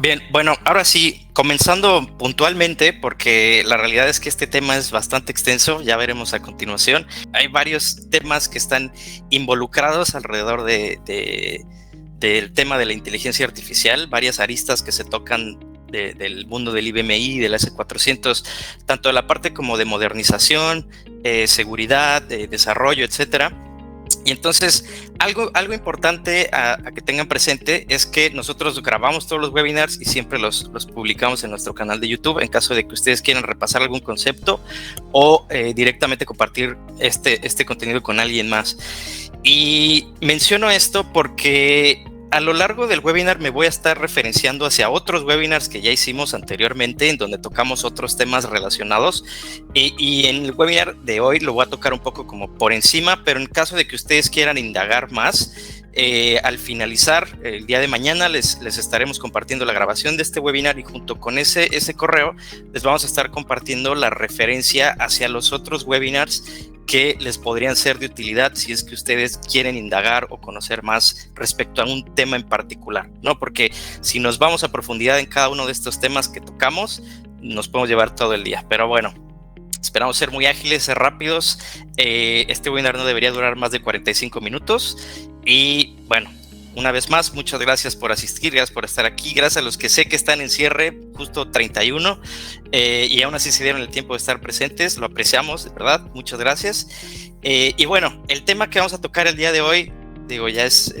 Bien, bueno, ahora sí, comenzando puntualmente, porque la realidad es que este tema es bastante extenso, ya veremos a continuación. Hay varios temas que están involucrados alrededor del tema de la inteligencia artificial, varias aristas que se tocan del mundo del IBMI, del S400, tanto de la parte como de modernización, seguridad, desarrollo, etcétera. Y entonces, algo importante a que tengan presente es que nosotros grabamos todos los webinars y siempre los publicamos en nuestro canal de YouTube en caso de que ustedes quieran repasar algún concepto o directamente compartir este contenido con alguien más. Y menciono esto porque a lo largo del webinar me voy a estar referenciando hacia otros webinars que ya hicimos anteriormente en donde tocamos otros temas relacionados y en el webinar de hoy lo voy a tocar un poco como por encima, pero en caso de que ustedes quieran indagar más, al finalizar el día de mañana les estaremos compartiendo la grabación de este webinar y junto con ese correo les vamos a estar compartiendo la referencia hacia los otros webinars que les podrían ser de utilidad si es que ustedes quieren indagar o conocer más respecto a un tema en particular, ¿no? Porque si nos vamos a profundidad en cada uno de estos temas que tocamos, nos podemos llevar todo el día. Pero bueno, esperamos ser muy ágiles, ser rápidos. Este webinar no debería durar más de 45 minutos. Y bueno, una vez más, muchas gracias por asistir, gracias por estar aquí, gracias a los que sé que están en cierre, justo 31, y aún así se dieron el tiempo de estar presentes, lo apreciamos, de verdad, muchas gracias. Y bueno, el tema que vamos a tocar el día de hoy, digo, ya es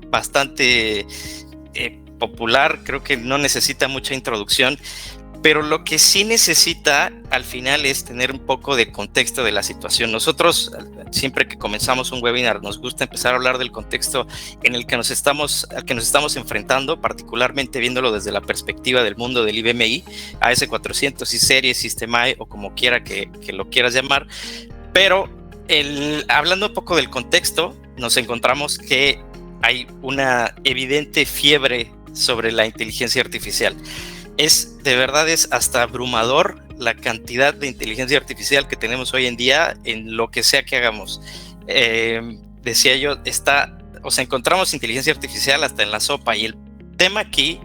bastante popular, creo que no necesita mucha introducción, pero lo que sí necesita al final es tener un poco de contexto de la situación. Nosotros, siempre que comenzamos un webinar, nos gusta empezar a hablar del contexto en el que al que nos estamos enfrentando, particularmente viéndolo desde la perspectiva del mundo del IBMI, AS400 y series, System-I o como quiera que lo quieras llamar. Pero hablando un poco del contexto, nos encontramos que hay una evidente fiebre sobre la inteligencia artificial. De verdad es hasta abrumador la cantidad de inteligencia artificial que tenemos hoy en día en lo que sea que hagamos. Decía yo, encontramos inteligencia artificial hasta en la sopa, y el tema aquí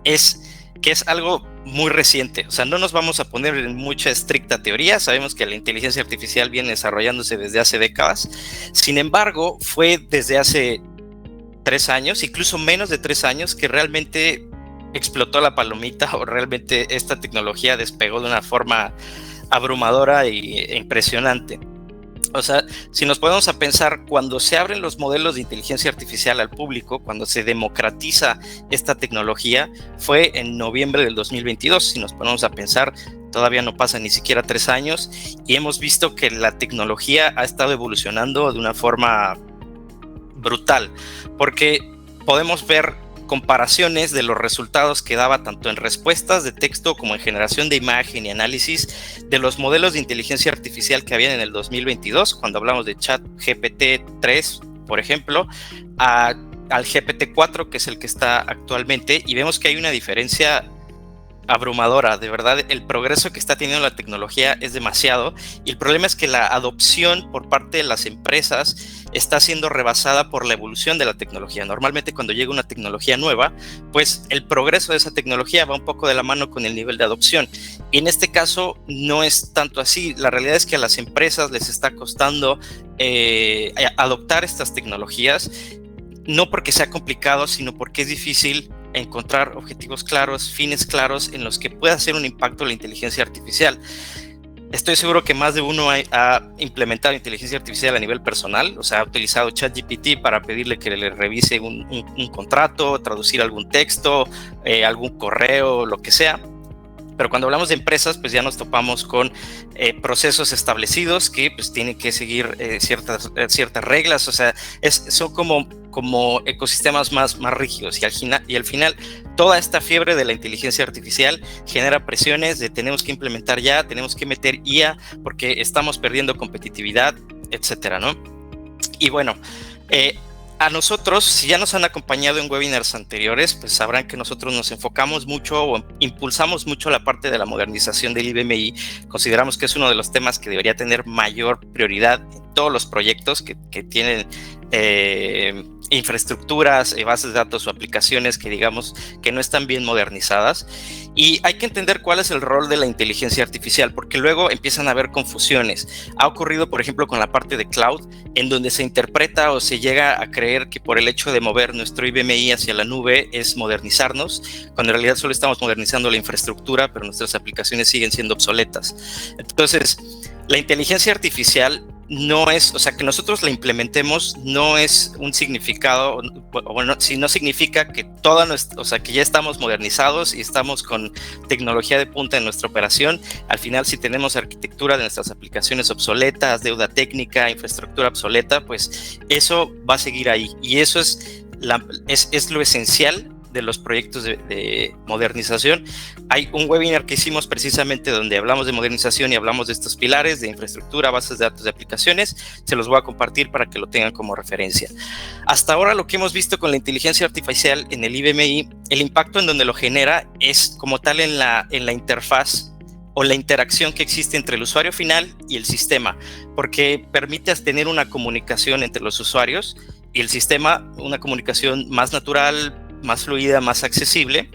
es que es algo muy reciente. O sea, no nos vamos a poner en mucha estricta teoría, sabemos que la inteligencia artificial viene desarrollándose desde hace décadas. Sin embargo, fue desde hace 3 años, incluso menos de 3 años, que realmente explotó la palomita, o realmente esta tecnología despegó de una forma abrumadora e impresionante. O sea, si nos ponemos a pensar, cuando se abren los modelos de inteligencia artificial al público, cuando se democratiza esta tecnología, fue en noviembre del 2022. Si nos ponemos a pensar, todavía no pasan ni siquiera 3 años y hemos visto que la tecnología ha estado evolucionando de una forma brutal, porque podemos ver comparaciones de los resultados que daba tanto en respuestas de texto como en generación de imagen y análisis de los modelos de inteligencia artificial que habían en el 2022, cuando hablamos de ChatGPT 3, por ejemplo, al GPT 4, que es el que está actualmente, y vemos que hay una diferencia abrumadora. De verdad, el progreso que está teniendo la tecnología es demasiado, y el problema es que la adopción por parte de las empresas está siendo rebasada por la evolución de la tecnología. Normalmente cuando llega una tecnología nueva, pues el progreso de esa tecnología va un poco de la mano con el nivel de adopción, y en este caso no es tanto así. La realidad es que a las empresas les está costando adoptar estas tecnologías, no porque sea complicado, sino porque es difícil encontrar objetivos claros, fines claros en los que pueda hacer un impacto la inteligencia artificial. Estoy seguro que más de uno ha implementado inteligencia artificial a nivel personal, o sea, ha utilizado ChatGPT para pedirle que le revise un contrato, traducir algún texto, algún correo, lo que sea. Pero cuando hablamos de empresas, pues ya nos topamos con procesos establecidos que pues tienen que seguir ciertas reglas. O sea, son como ecosistemas más rígidos, y al final toda esta fiebre de la inteligencia artificial genera presiones de tenemos que implementar ya, tenemos que meter IA porque estamos perdiendo competitividad, etcétera, ¿no? Y bueno, a nosotros, si ya nos han acompañado en webinars anteriores, pues sabrán que nosotros nos enfocamos mucho o impulsamos mucho la parte de la modernización del IBMI. Consideramos que es uno de los temas que debería tener mayor prioridad en todos los proyectos que tienen infraestructuras, bases de datos o aplicaciones que digamos que no están bien modernizadas. Y hay que entender cuál es el rol de la inteligencia artificial, porque luego empiezan a haber confusiones. Ha ocurrido, por ejemplo, con la parte de cloud, en donde se interpreta o se llega a creer que por el hecho de mover nuestro IBMI hacia la nube es modernizarnos, cuando en realidad solo estamos modernizando la infraestructura, pero nuestras aplicaciones siguen siendo obsoletas. Entonces, la inteligencia artificial no es, o sea, que nosotros la implementemos no es un significado, bueno, si no significa que toda nuestra, o sea, que ya estamos modernizados y estamos con tecnología de punta en nuestra operación. Al final, si tenemos arquitectura de nuestras aplicaciones obsoletas, deuda técnica, infraestructura obsoleta, pues eso va a seguir ahí. Y eso es lo esencial de los proyectos de modernización. Hay un webinar que hicimos precisamente donde hablamos de modernización y hablamos de estos pilares de infraestructura, bases de datos de aplicaciones. Se los voy a compartir para que lo tengan como referencia. Hasta ahora lo que hemos visto con la inteligencia artificial en el IBMI, el impacto en donde lo genera es como tal en la interfaz o la interacción que existe entre el usuario final y el sistema, porque permite tener una comunicación entre los usuarios y el sistema, una comunicación más natural, más fluida, más accesible,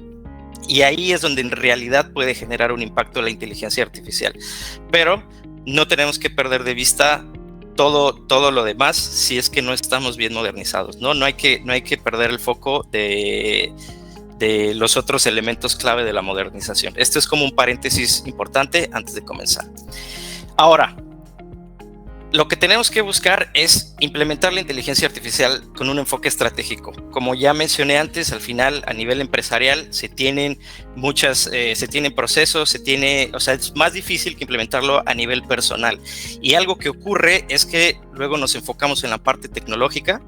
y ahí es donde en realidad puede generar un impacto la inteligencia artificial. Pero no tenemos que perder de vista todo lo demás si es que no estamos bien modernizados, ¿no? No hay que perder el foco de los otros elementos clave de la modernización. Esto es como un paréntesis importante antes de comenzar. Ahora, lo que tenemos que buscar es implementar la inteligencia artificial con un enfoque estratégico. Como ya mencioné antes, al final, a nivel empresarial, se tienen procesos, o sea, es más difícil que implementarlo a nivel personal. Y algo que ocurre es que luego nos enfocamos en la parte tecnológica.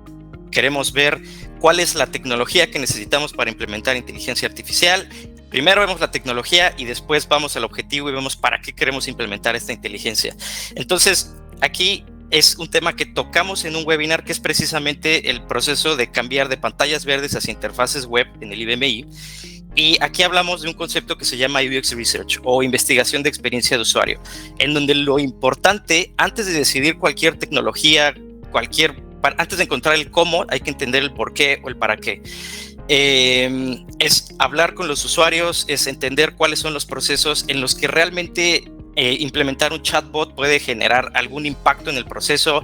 Queremos ver cuál es la tecnología que necesitamos para implementar inteligencia artificial. Primero vemos la tecnología y después vamos al objetivo y vemos para qué queremos implementar esta inteligencia. Entonces, aquí es un tema que tocamos en un webinar que es precisamente el proceso de cambiar de pantallas verdes hacia interfaces web en el IBMI. Y aquí hablamos de un concepto que se llama UX Research o investigación de experiencia de usuario, en donde lo importante, antes de decidir cualquier tecnología, antes de encontrar el cómo, hay que entender el por qué o el para qué. Es hablar con los usuarios, es entender cuáles son los procesos en los que realmente implementar un chatbot puede generar algún impacto en el proceso,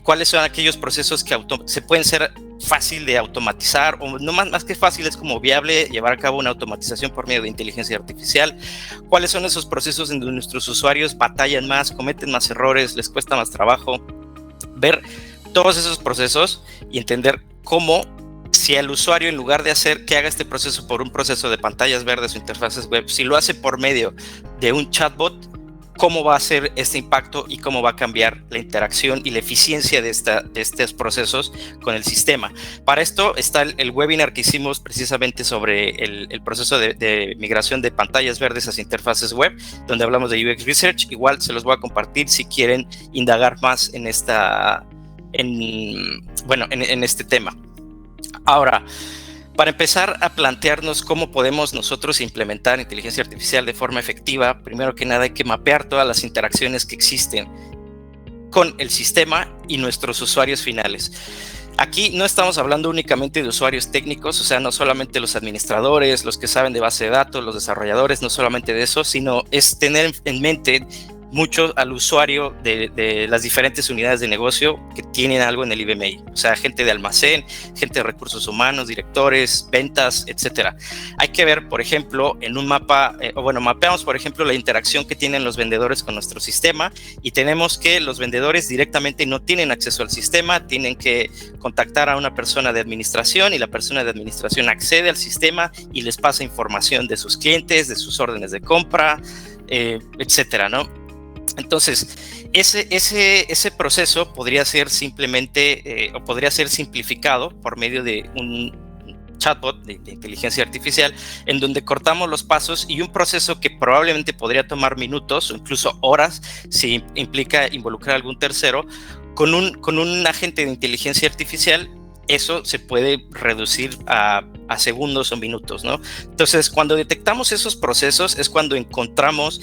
cuáles son aquellos procesos que se pueden ser fácil de automatizar, o no más que fácil, es como viable llevar a cabo una automatización por medio de inteligencia artificial, cuáles son esos procesos en donde nuestros usuarios batallan más, cometen más errores, les cuesta más trabajo, ver todos esos procesos y entender cómo, si el usuario, en lugar de hacer que haga este proceso por un proceso de pantallas verdes o interfaces web, si lo hace por medio de un chatbot, cómo va a ser este impacto y cómo va a cambiar la interacción y la eficiencia de estos procesos con el sistema. Para esto está el webinar que hicimos precisamente sobre el proceso de migración de pantallas verdes hacia interfaces web, donde hablamos de UX Research. Igual se los voy a compartir si quieren indagar más en este tema. Ahora, para empezar a plantearnos cómo podemos nosotros implementar inteligencia artificial de forma efectiva, primero que nada hay que mapear todas las interacciones que existen con el sistema y nuestros usuarios finales. Aquí no estamos hablando únicamente de usuarios técnicos, o sea, no solamente los administradores, los que saben de base de datos, los desarrolladores, no solamente de eso, sino es tener en mente mucho al usuario de las diferentes unidades de negocio que tienen algo en el IBMI, o sea, gente de almacén, gente de recursos humanos, directores, ventas, etcétera. Hay que ver, por ejemplo, en un mapa, mapeamos, por ejemplo, la interacción que tienen los vendedores con nuestro sistema y tenemos que los vendedores directamente no tienen acceso al sistema, tienen que contactar a una persona de administración y la persona de administración accede al sistema y les pasa información de sus clientes, de sus órdenes de compra, etcétera, ¿no? Entonces, ese proceso podría ser simplemente o podría ser simplificado por medio de un chatbot de inteligencia artificial en donde cortamos los pasos y un proceso que probablemente podría tomar minutos o incluso horas si implica involucrar a algún tercero con un agente de inteligencia artificial. Eso se puede reducir a segundos o minutos, ¿no? Entonces, cuando detectamos esos procesos es cuando encontramos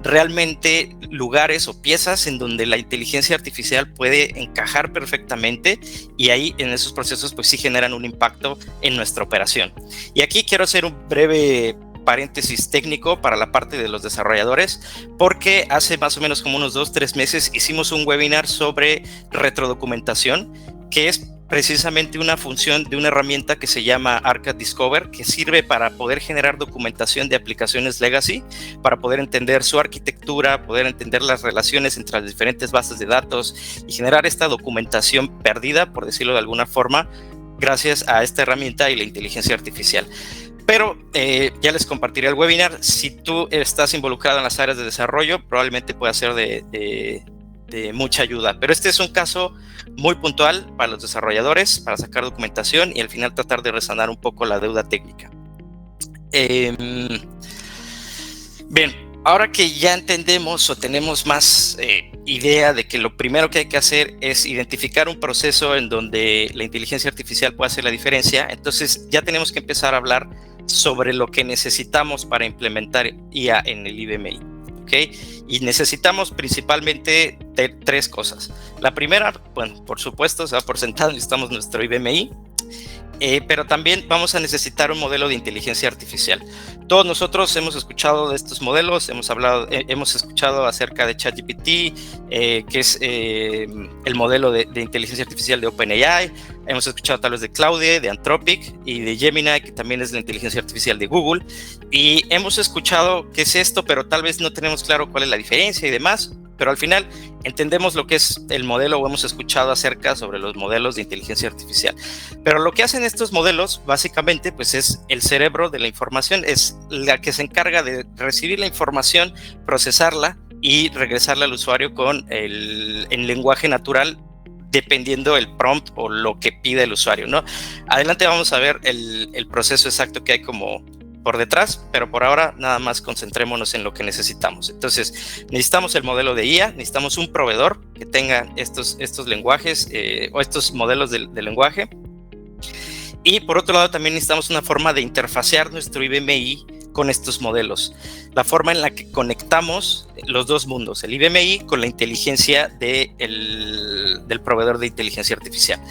realmente lugares o piezas en donde la inteligencia artificial puede encajar perfectamente, y ahí en esos procesos pues sí generan un impacto en nuestra operación. Y aquí quiero hacer un breve paréntesis técnico para la parte de los desarrolladores, porque hace más o menos como unos 2-3 meses hicimos un webinar sobre retrodocumentación, que es precisamente una función de una herramienta que se llama Arcad Discover, que sirve para poder generar documentación de aplicaciones legacy, para poder entender su arquitectura, poder entender las relaciones entre las diferentes bases de datos y generar esta documentación perdida, por decirlo de alguna forma, gracias a esta herramienta y la inteligencia artificial. Pero ya les compartiré el webinar. Si tú estás involucrado en las áreas de desarrollo, probablemente pueda ser de mucha ayuda. Pero este es un caso muy puntual para los desarrolladores, para sacar documentación y al final tratar de resanar un poco la deuda técnica. Bien, ahora que ya entendemos o tenemos más idea de que lo primero que hay que hacer es identificar un proceso en donde la inteligencia artificial puede hacer la diferencia, entonces ya tenemos que empezar a hablar sobre lo que necesitamos para implementar IA en el IBMI, ¿ok? Y necesitamos principalmente 3 cosas. La primera, bueno, por supuesto, o sea, por sentado necesitamos nuestro IBMI, pero también vamos a necesitar un modelo de inteligencia artificial. Todos nosotros hemos escuchado de estos modelos, hemos escuchado acerca de ChatGPT, que es el modelo de inteligencia artificial de OpenAI. Hemos escuchado tal vez de Claude, de Anthropic y de Gemini, que también es la inteligencia artificial de Google. Y hemos escuchado qué es esto, pero tal vez no tenemos claro cuál es la diferencia y demás. Pero al final entendemos lo que es el modelo o hemos escuchado acerca sobre los modelos de inteligencia artificial. Pero lo que hacen estos modelos básicamente pues es el cerebro de la información, es la que se encarga de recibir la información, procesarla y regresarla al usuario en lenguaje natural, dependiendo del prompt o lo que pide el usuario, ¿no? Adelante vamos a ver el proceso exacto que hay como por detrás, pero por ahora nada más concentrémonos en lo que necesitamos. Entonces, necesitamos el modelo de IA, necesitamos un proveedor que tenga estos lenguajes o estos modelos de lenguaje. Y por otro lado, también necesitamos una forma de interfacear nuestro IBMI con estos modelos. La forma en la que conectamos los dos mundos, el IBMI con la inteligencia del proveedor de inteligencia artificial.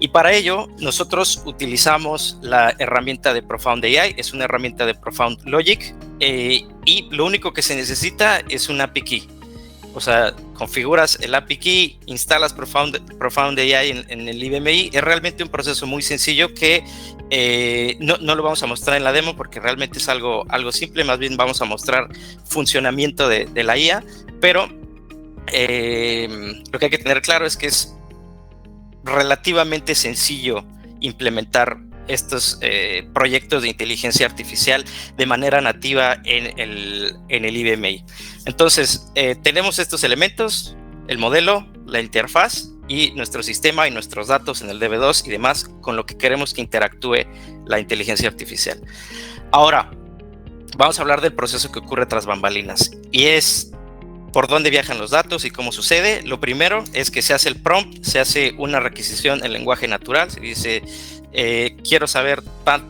Y para ello, nosotros utilizamos la herramienta de Profound AI, es una herramienta de Profound Logic, y lo único que se necesita es un API Key. O sea, configuras el API Key, instalas Profound AI en el IBMI. Es realmente un proceso muy sencillo que no lo vamos a mostrar en la demo porque realmente es algo simple. Más bien vamos a mostrar funcionamiento de la IA, pero lo que hay que tener claro es que es relativamente sencillo implementar estos proyectos de inteligencia artificial de manera nativa en el IBMI. Entonces, tenemos estos elementos, el modelo, la interfaz y nuestro sistema y nuestros datos en el DB2 y demás con lo que queremos que interactúe la inteligencia artificial. Ahora, vamos a hablar del proceso que ocurre tras bambalinas y es por dónde viajan los datos y cómo sucede. Lo primero es que se hace el prompt, se hace una requisición en lenguaje natural, se dice quiero saber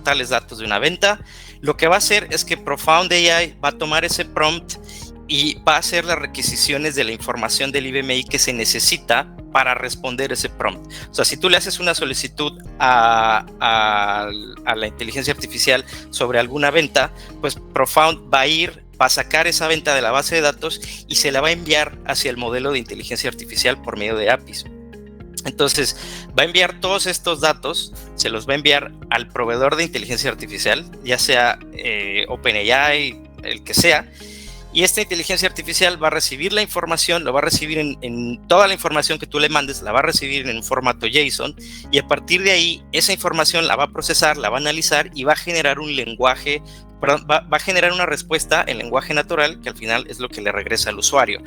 tales datos de una venta. Lo que va a hacer es que Profound AI va a tomar ese prompt y va a hacer las requisiciones de la información del IBMI que se necesita para responder ese prompt. O sea, si tú le haces una solicitud a la inteligencia artificial sobre alguna venta, pues Profound va a sacar esa venta de la base de datos y se la va a enviar hacia el modelo de inteligencia artificial por medio de APIs. Entonces, va a enviar todos estos datos, se los va a enviar al proveedor de inteligencia artificial, ya sea OpenAI, el que sea, y esta inteligencia artificial va a recibir la información, lo va a recibir en toda la información que tú le mandes, la va a recibir en un formato JSON, y a partir de ahí, esa información la va a procesar, la va a analizar y va a generar un lenguaje, va a generar una respuesta en lenguaje natural, que al final es lo que le regresa al usuario.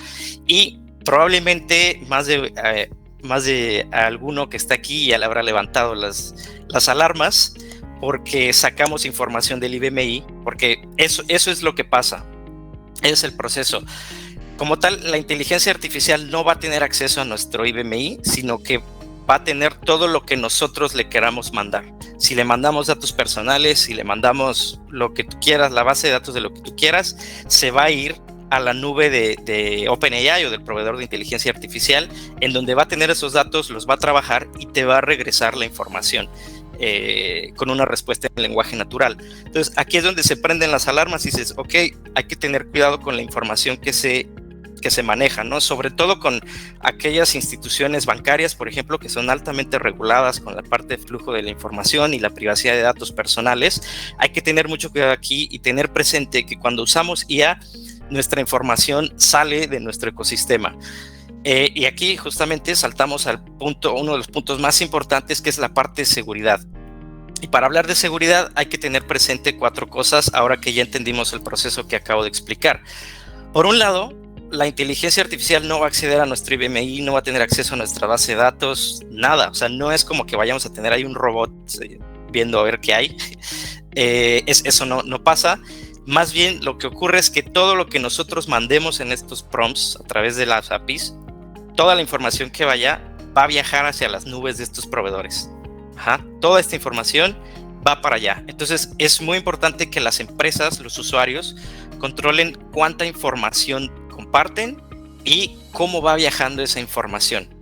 Y probablemente más de alguno que está aquí ya le habrá levantado las alarmas, porque sacamos información del IBMI, porque eso es lo que pasa. Es el proceso. Como tal, la inteligencia artificial no va a tener acceso a nuestro IBMI, sino que va a tener todo lo que nosotros le queramos mandar. Si le mandamos datos personales, si le mandamos lo que tú quieras, la base de datos de lo que tú quieras, se va a ir a la nube de OpenAI o del proveedor de inteligencia artificial, en donde va a tener esos datos, los va a trabajar y te va a regresar la información con una respuesta en lenguaje natural. Entonces, aquí es donde se prenden las alarmas y dices, ok, hay que tener cuidado con la información que se maneja, ¿no? Sobre todo con aquellas instituciones bancarias, por ejemplo, que son altamente reguladas con la parte de flujo de la información y la privacidad de datos personales. Hay que tener mucho cuidado aquí y tener presente que cuando usamos IA, nuestra información sale de nuestro ecosistema. Y aquí justamente saltamos al punto, uno de los puntos más importantes, que es la parte de seguridad. Y para hablar de seguridad hay que tener presente 4 cosas ahora que ya entendimos el proceso que acabo de explicar. Por un lado, la inteligencia artificial no va a acceder a nuestro IBMI, no va a tener acceso a nuestra base de datos, nada. O sea, no es como que vayamos a tener ahí un robot viendo a ver qué hay. Eso no pasa. Más bien, lo que ocurre es que todo lo que nosotros mandemos en estos prompts a través de las APIs, toda la información que vaya, va a viajar hacia las nubes de estos proveedores. Toda esta información va para allá. Entonces, es muy importante que las empresas, los usuarios, controlen cuánta información comparten y cómo va viajando esa información.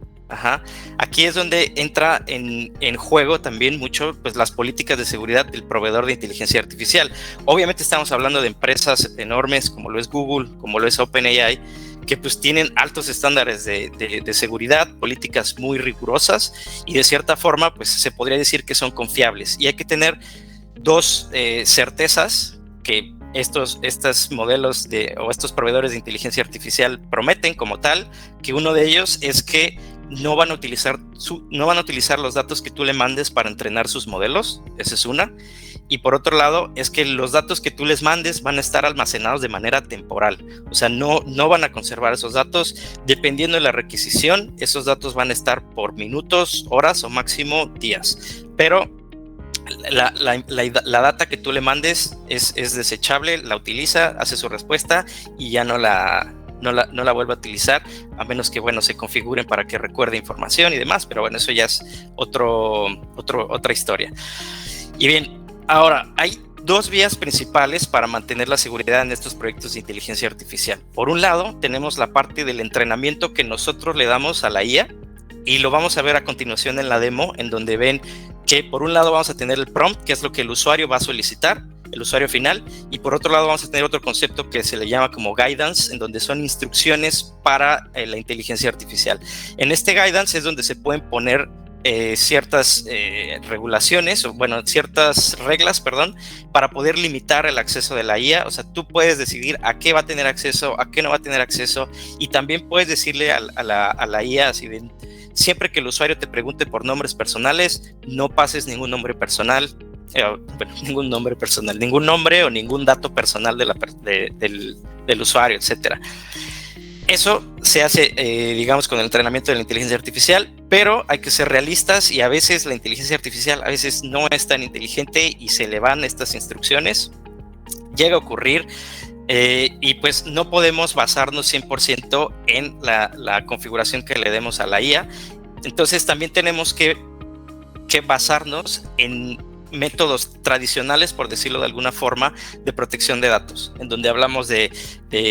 Aquí es donde entra en juego también mucho, pues, las políticas de seguridad del proveedor de inteligencia artificial. Obviamente estamos hablando de empresas enormes como lo es Google, como lo es OpenAI, que pues tienen altos estándares de seguridad, políticas muy rigurosas y de cierta forma pues se podría decir que son confiables. Y hay que tener 2 certezas que estos modelos o estos proveedores de inteligencia artificial prometen como tal, que uno de ellos es que no van a utilizar los datos que tú le mandes para entrenar sus modelos. Esa es una. Y por otro lado, es que los datos que tú les mandes van a estar almacenados de manera temporal. O sea, no van a conservar esos datos. Dependiendo de la requisición, esos datos van a estar por minutos, horas o máximo días. Pero la data que tú le mandes es desechable, la utiliza, hace su respuesta y ya no la vuelve a utilizar, a menos que, bueno, se configuren para que recuerde información y demás, pero bueno, eso ya es otra historia. Y bien, ahora, hay 2 vías principales para mantener la seguridad en estos proyectos de inteligencia artificial. Por un lado, tenemos la parte del entrenamiento que nosotros le damos a la IA, y lo vamos a ver a continuación en la demo, en donde ven que por un lado vamos a tener el prompt, que es lo que el usuario va a solicitar, el usuario final, y por otro lado vamos a tener otro concepto que se le llama como guidance, en donde son instrucciones para la inteligencia artificial. En este guidance es donde se pueden poner ciertas regulaciones, o bueno, ciertas reglas, para poder limitar el acceso de la IA. O sea, tú puedes decidir a qué va a tener acceso, a qué no va a tener acceso, y también puedes decirle a la IA, así de, siempre que el usuario te pregunte por nombres personales, no pases ningún nombre personal, ningún nombre o ningún dato personal del usuario, etcétera. Eso se hace, digamos, con el entrenamiento de la inteligencia artificial, pero hay que ser realistas y a veces la inteligencia artificial a veces no es tan inteligente y se le van estas instrucciones. Llega a ocurrir y pues no podemos basarnos 100% en la configuración que le demos a la IA. Entonces también tenemos que basarnos en métodos tradicionales, por decirlo de alguna forma, de protección de datos, en donde hablamos de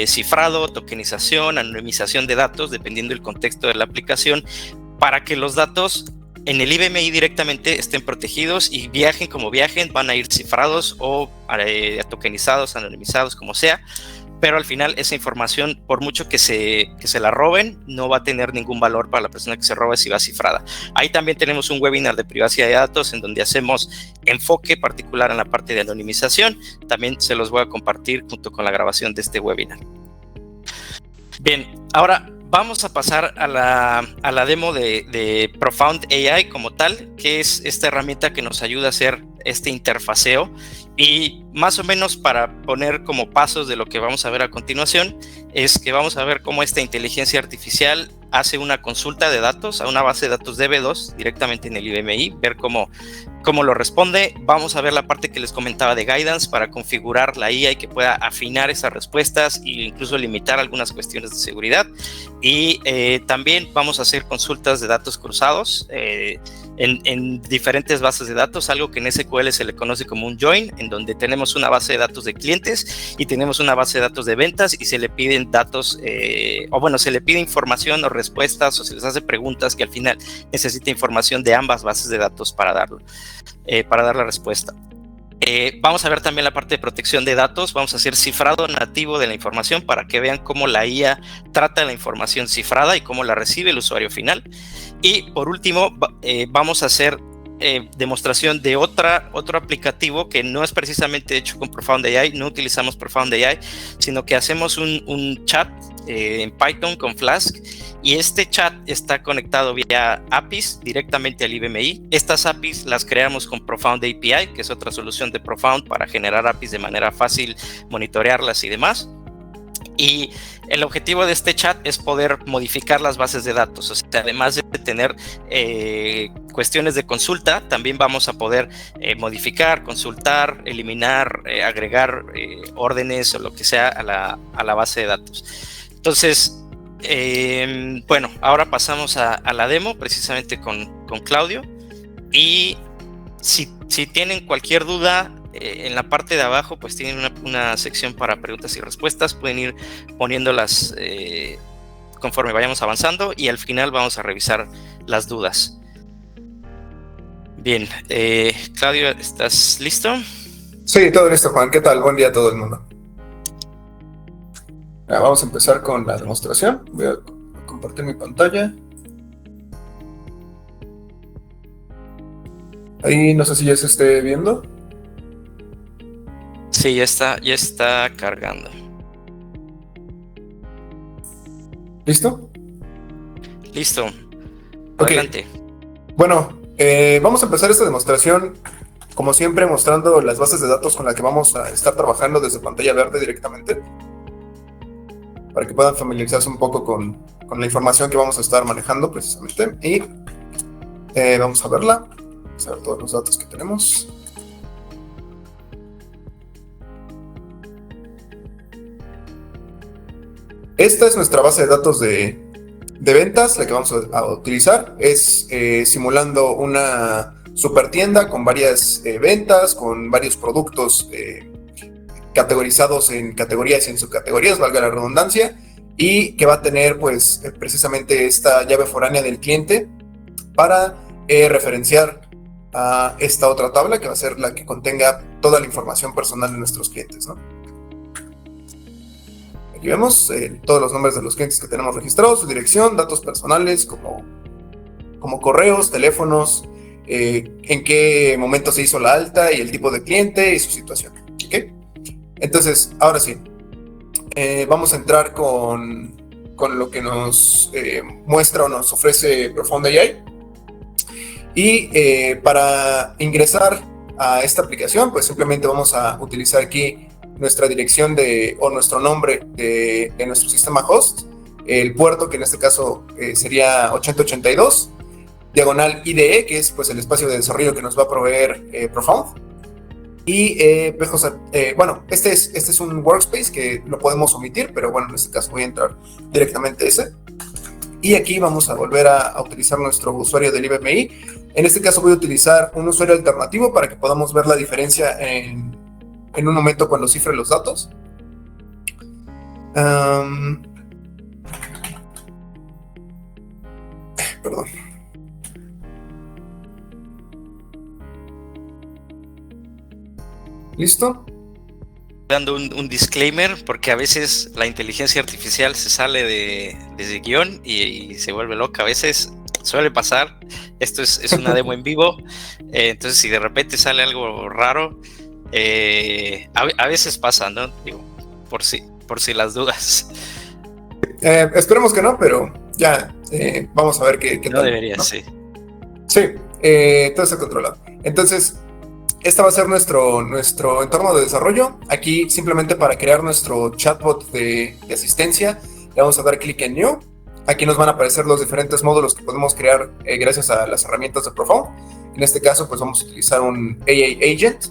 cifrado, tokenización, anonimización de datos, dependiendo del contexto de la aplicación, para que los datos en el IBMI directamente estén protegidos y viajen como viajen, van a ir cifrados o tokenizados, anonimizados, como sea. Pero al final esa información, por mucho que se la roben, no va a tener ningún valor para la persona que se roba si va cifrada. Ahí también tenemos un webinar de privacidad de datos en donde hacemos enfoque particular en la parte de anonimización. También se los voy a compartir junto con la grabación de este webinar. Bien, ahora vamos a pasar a la demo de Profound AI como tal, que es esta herramienta que nos ayuda a hacer este interfaceo. Y más o menos para poner como pasos de lo que vamos a ver a continuación, es que vamos a ver cómo esta inteligencia artificial hace una consulta de datos a una base de datos DB2 directamente en el IBMI, ver cómo lo responde. Vamos a ver la parte que les comentaba de guidance para configurar la IA y que pueda afinar esas respuestas e incluso limitar algunas cuestiones de seguridad. Y también vamos a hacer consultas de datos cruzados, en diferentes bases de datos, algo que en SQL se le conoce como un join, en donde tenemos una base de datos de clientes y tenemos una base de datos de ventas y se le piden datos, se le pide información o respuestas o se les hace preguntas que al final necesita información de ambas bases de datos para dar la respuesta. Vamos a ver también la parte de protección de datos. Vamos a hacer cifrado nativo de la información para que vean cómo la IA trata la información cifrada y cómo la recibe el usuario final. Y por último, vamos a hacer demostración de otro aplicativo que no es precisamente hecho con Profound AI, no utilizamos Profound AI, sino que hacemos un chat en Python con Flask, y este chat está conectado vía APIs directamente al IBMI. Estas APIs las creamos con Profound API, que es otra solución de Profound para generar APIs de manera fácil, monitorearlas y demás. Y el objetivo de este chat es poder modificar las bases de datos. O sea, además de tener cuestiones de consulta, también vamos a poder modificar, consultar, eliminar, agregar órdenes o lo que sea a la base de datos. Entonces, ahora pasamos a la demo precisamente con Claudio. Y si tienen cualquier duda, en la parte de abajo pues tienen una sección para preguntas y respuestas. Pueden ir poniéndolas conforme vayamos avanzando, y al final vamos a revisar las dudas. Bien, Claudio, ¿estás listo? Sí, todo listo, Juan. ¿Qué tal? Buen día a todo el mundo. Vamos a empezar con la demostración. Voy a compartir mi pantalla. Ahí no sé si ya se esté viendo. Sí, ya está cargando. ¿Listo? Listo. Adelante. Okay. Bueno, vamos a empezar esta demostración, como siempre, mostrando las bases de datos con las que vamos a estar trabajando desde pantalla verde directamente, para que puedan familiarizarse un poco con la información que vamos a estar manejando precisamente. Y vamos a verla, vamos a ver todos los datos que tenemos. Esta es nuestra base de datos de ventas, la que vamos a utilizar. Es simulando una super tienda con varias ventas, con varios productos categorizados en categorías y en subcategorías, valga la redundancia, y que va a tener pues precisamente esta llave foránea del cliente para referenciar a esta otra tabla, que va a ser la que contenga toda la información personal de nuestros clientes, ¿no? Aquí vemos todos los nombres de los clientes que tenemos registrados, su dirección, datos personales como correos, teléfonos, en qué momento se hizo la alta y el tipo de cliente y su situación. ¿Okay? Entonces, ahora sí, vamos a entrar con lo que nos muestra o nos ofrece Profound AI. Y para ingresar a esta aplicación, pues simplemente vamos a utilizar aquí nuestra dirección o nuestro nombre de nuestro sistema host, el puerto que en este caso sería 8082, diagonal IDE, que es pues el espacio de desarrollo que nos va a proveer Profound. Y este es un workspace que lo podemos omitir, pero bueno, en este caso voy a entrar directamente a ese. Y aquí vamos a volver a utilizar nuestro usuario del IBMI. En este caso voy a utilizar un usuario alternativo para que podamos ver la diferencia en un momento cuando cifre los datos. Perdón. ¿Listo? Dando un disclaimer, porque a veces la inteligencia artificial se sale de guión y se vuelve loca. A veces suele pasar. Esto es una demo en vivo. Entonces, si de repente sale algo raro, a veces pasa, ¿no? Digo, por si las dudas. Esperemos que no, pero ya vamos a ver qué no tal. Debería, ¿no? Sí, todo está controlado. Entonces, este va a ser nuestro entorno de desarrollo. Aquí, simplemente para crear nuestro chatbot de asistencia, le vamos a dar clic en New. Aquí nos van a aparecer los diferentes módulos que podemos crear gracias a las herramientas de Profound. En este caso, pues vamos a utilizar un AI Agent.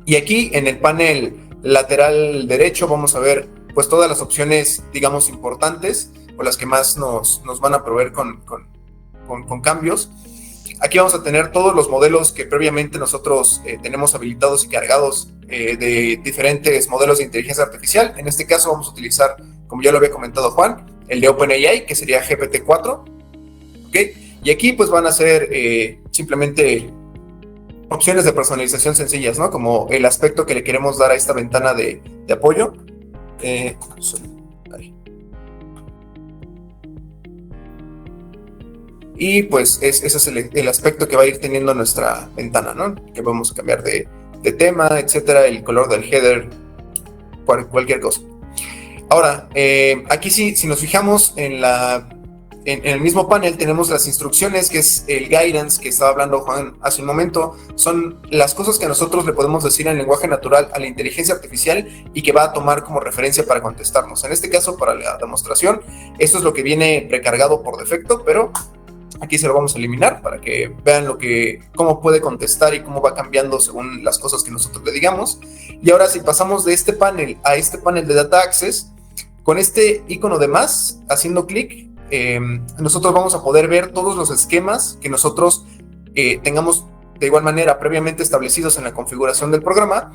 Y aquí en el panel lateral derecho vamos a ver pues todas las opciones, digamos, importantes o las que más nos van a proveer con cambios. Aquí vamos a tener todos los modelos que previamente nosotros tenemos habilitados y cargados de diferentes modelos de inteligencia artificial. En este caso vamos a utilizar, como ya lo había comentado Juan, el de OpenAI, que sería GPT-4. ¿Okay? Y aquí pues van a ser simplemente opciones de personalización sencillas, ¿no? Como el aspecto que le queremos dar a esta ventana de apoyo. Y pues ese es el aspecto que va a ir teniendo nuestra ventana, ¿no? Que vamos a cambiar de tema, etcétera, el color del header, cualquier cosa. Ahora, aquí sí, si nos fijamos en el mismo panel tenemos las instrucciones, que es el guidance que estaba hablando Juan hace un momento. Son las cosas que nosotros le podemos decir en lenguaje natural a la inteligencia artificial y que va a tomar como referencia para contestarnos. En este caso, para la demostración, esto es lo que viene precargado por defecto, pero aquí se lo vamos a eliminar para que vean cómo puede contestar y cómo va cambiando según las cosas que nosotros le digamos. Y ahora si pasamos de este panel a este panel de Data Access, con este icono de más, haciendo clic, nosotros vamos a poder ver todos los esquemas que nosotros tengamos de igual manera previamente establecidos en la configuración del programa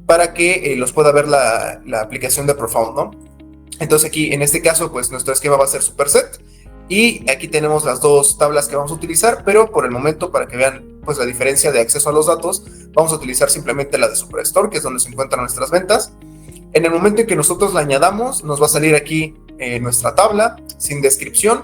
para que los pueda ver la aplicación de Profound, ¿no? Entonces aquí en este caso pues nuestro esquema va a ser Superset y aquí tenemos las dos tablas que vamos a utilizar, pero por el momento para que vean pues la diferencia de acceso a los datos vamos a utilizar simplemente la de Superstore, que es donde se encuentran nuestras ventas. En el momento en que nosotros la añadamos nos va a salir aquí nuestra tabla sin descripción,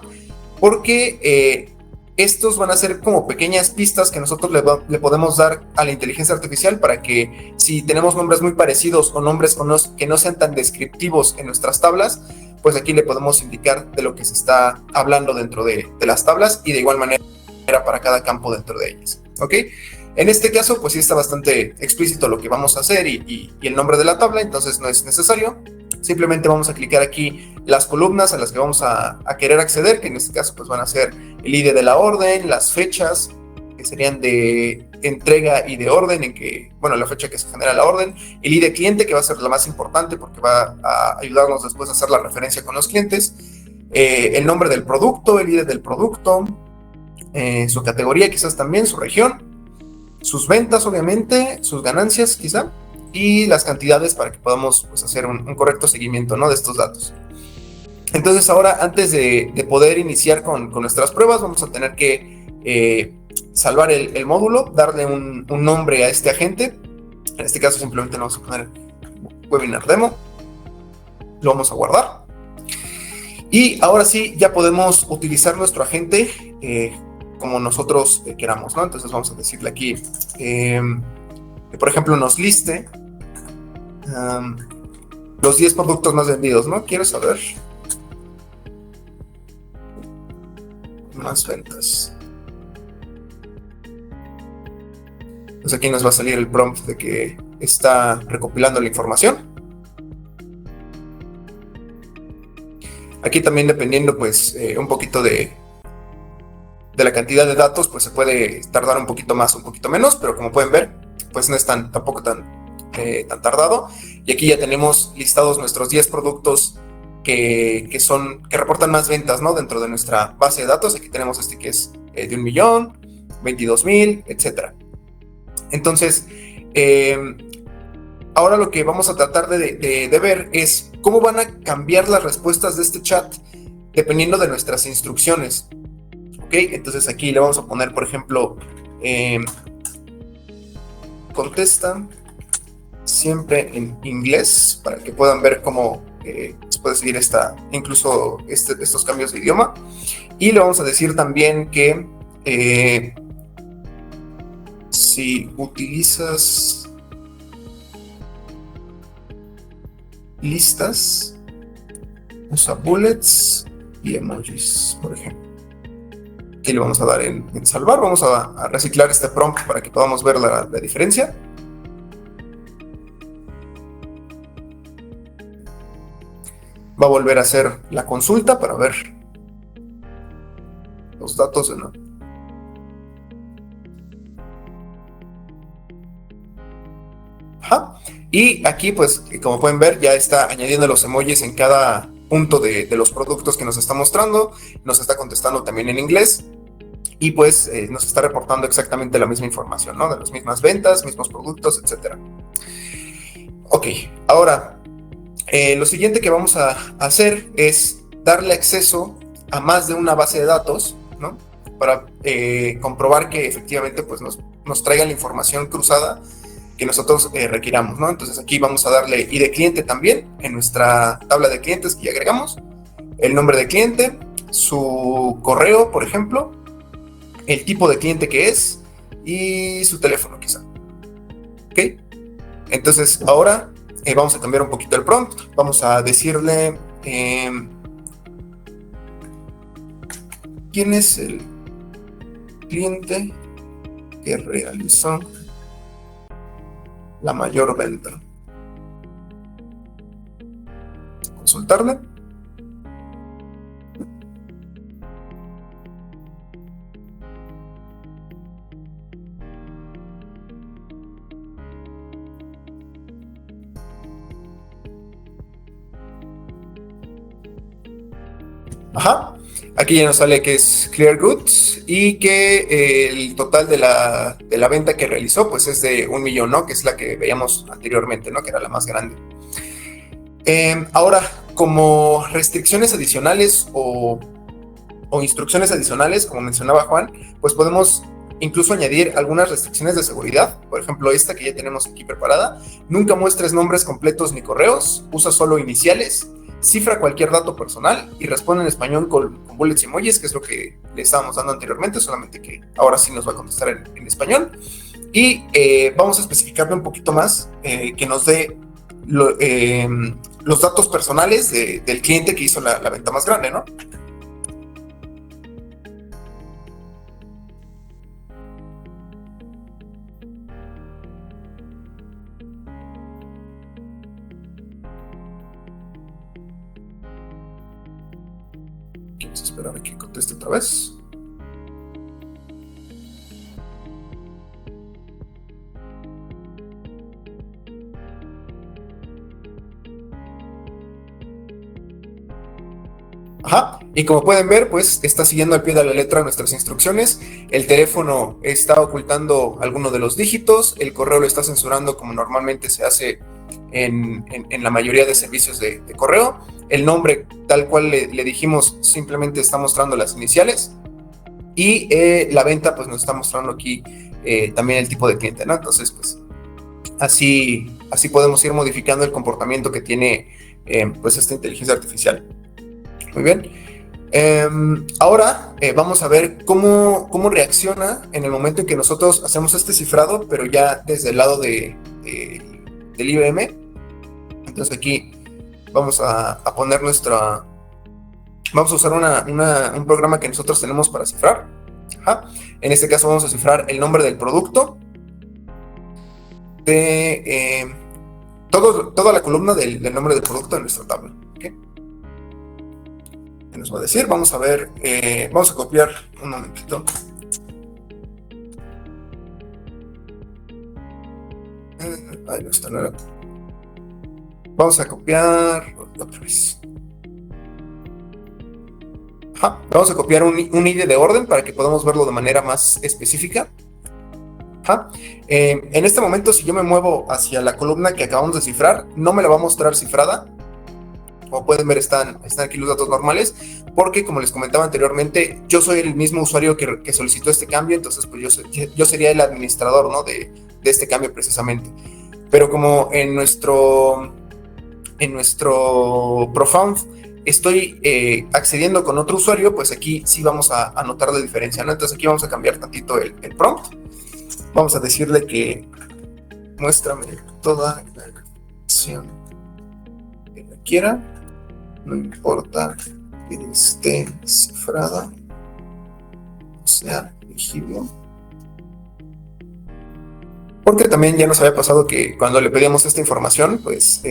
porque estos van a ser como pequeñas pistas que nosotros le podemos dar a la inteligencia artificial para que si tenemos nombres muy parecidos o nombres que no sean tan descriptivos en nuestras tablas, pues aquí le podemos indicar de lo que se está hablando dentro de las tablas y de igual manera para cada campo dentro de ellas, ¿ok? En este caso, pues sí está bastante explícito lo que vamos a hacer y el nombre de la tabla, entonces no es necesario. Simplemente vamos a clicar aquí las columnas a las que vamos a querer acceder, que en este caso pues van a ser el ID de la orden, las fechas que serían de entrega y de orden la fecha que se genera la orden, el ID cliente, que va a ser la más importante porque va a ayudarnos después a hacer la referencia con los clientes, el nombre del producto, el ID del producto, su categoría quizás también, su región, sus ventas obviamente, sus ganancias quizá, y las cantidades para que podamos pues, hacer un correcto seguimiento, ¿no?, de estos datos. Entonces ahora, antes de poder iniciar con nuestras pruebas, vamos a tener que salvar el módulo, darle un nombre a este agente. En este caso simplemente le vamos a poner Webinar Demo, lo vamos a guardar. Y ahora sí, ya podemos utilizar nuestro agente como nosotros queramos, ¿no? Entonces vamos a decirle aquí que, por ejemplo, nos liste los 10 productos más vendidos, ¿no? Quiero saber más ventas. Pues aquí nos va a salir el prompt de que está recopilando la información. Aquí también, dependiendo pues un poquito de la cantidad de datos, pues se puede tardar un poquito más o un poquito menos, pero como pueden ver, pues no es tampoco tan tardado. Y aquí ya tenemos listados nuestros 10 productos que reportan más ventas, ¿no?, dentro de nuestra base de datos. Aquí tenemos este que es de 1 millón, 22,000, etcétera. Entonces, ahora lo que vamos a tratar de ver es cómo van a cambiar las respuestas de este chat dependiendo de nuestras instrucciones. ¿Ok? Entonces aquí le vamos a poner, por ejemplo, contesta siempre en inglés para que puedan ver cómo se puede seguir incluso estos cambios de idioma. Y le vamos a decir también que si utilizas listas, usa bullets y emojis, por ejemplo. Aquí le vamos a dar en salvar. Vamos a reciclar este prompt para que podamos ver la diferencia. Va a volver a hacer la consulta para ver los datos de nuevo. Y aquí, pues, como pueden ver, ya está añadiendo los emojis en cada punto de los productos que nos está mostrando. Nos está contestando también en inglés. y pues nos está reportando exactamente la misma información, ¿no? De las mismas ventas, mismos productos, etcétera. Ok, ahora, lo siguiente que vamos a hacer es darle acceso a más de una base de datos, ¿no? Para comprobar que efectivamente pues, nos traiga la información cruzada que nosotros requiramos, ¿no? Entonces aquí vamos a darle ID cliente también en nuestra tabla de clientes que ya agregamos, el nombre de cliente, su correo, por ejemplo, el tipo de cliente que es y su teléfono quizá. ¿Ok? Entonces ahora vamos a cambiar un poquito el prompt, vamos a decirle quién es el cliente que realizó la mayor venta. Consultarle. Ajá. Aquí ya nos sale que es Clear Goods y que el total de la venta que realizó pues es de 1 millón, ¿no? Que es la que veíamos anteriormente, ¿no? Que era la más grande. Ahora, como restricciones adicionales o instrucciones adicionales, como mencionaba Juan, pues podemos incluso añadir algunas restricciones de seguridad. Por ejemplo, esta que ya tenemos aquí preparada. Nunca muestres nombres completos ni correos, usa solo iniciales, cifra cualquier dato personal y responde en español con bullets y emojis, que es lo que le estábamos dando anteriormente, solamente que ahora sí nos va a contestar en español. Y vamos a especificarle un poquito más, que nos dé los datos personales del cliente que hizo la venta más grande, ¿no? Vamos a esperar a que conteste otra vez. Ajá, y como pueden ver, pues está siguiendo al pie de la letra nuestras instrucciones. El teléfono está ocultando alguno de los dígitos, el correo lo está censurando como normalmente se hace en la mayoría de servicios de correo. El nombre, tal cual le dijimos, simplemente está mostrando las iniciales. Y la venta, pues nos está mostrando aquí también el tipo de cliente, ¿no? Entonces, pues así podemos ir modificando el comportamiento que tiene pues esta inteligencia artificial. Muy bien. Ahora vamos a ver cómo reacciona en el momento en que nosotros hacemos este cifrado, pero ya desde el lado del IBM. Entonces aquí vamos a poner vamos a usar un programa que nosotros tenemos para cifrar. Ajá. En este caso vamos a cifrar el nombre del producto, de toda la columna del nombre del producto de nuestra tabla. ¿Okay? Nos va a decir, vamos a ver, vamos a copiar un momentito. Ahí no está nada. Vamos a copiar otra vez. Ajá, vamos a copiar un ID de orden para que podamos verlo de manera más específica. Ajá. En este momento, si yo me muevo hacia la columna que acabamos de cifrar, no me la va a mostrar cifrada. Como pueden ver, están aquí los datos normales, porque como les comentaba anteriormente, yo soy el mismo usuario que solicitó este cambio, entonces pues yo sería el administrador, ¿no? de este cambio precisamente. Pero como en nuestro Profound estoy accediendo con otro usuario, pues aquí sí vamos a notar la diferencia, ¿no? Entonces aquí vamos a cambiar tantito el prompt. Vamos a decirle que muéstrame toda la acción que requiera. No importa que esté cifrada, o sea, elegible. Porque también ya nos había pasado que cuando le pedíamos esta información, pues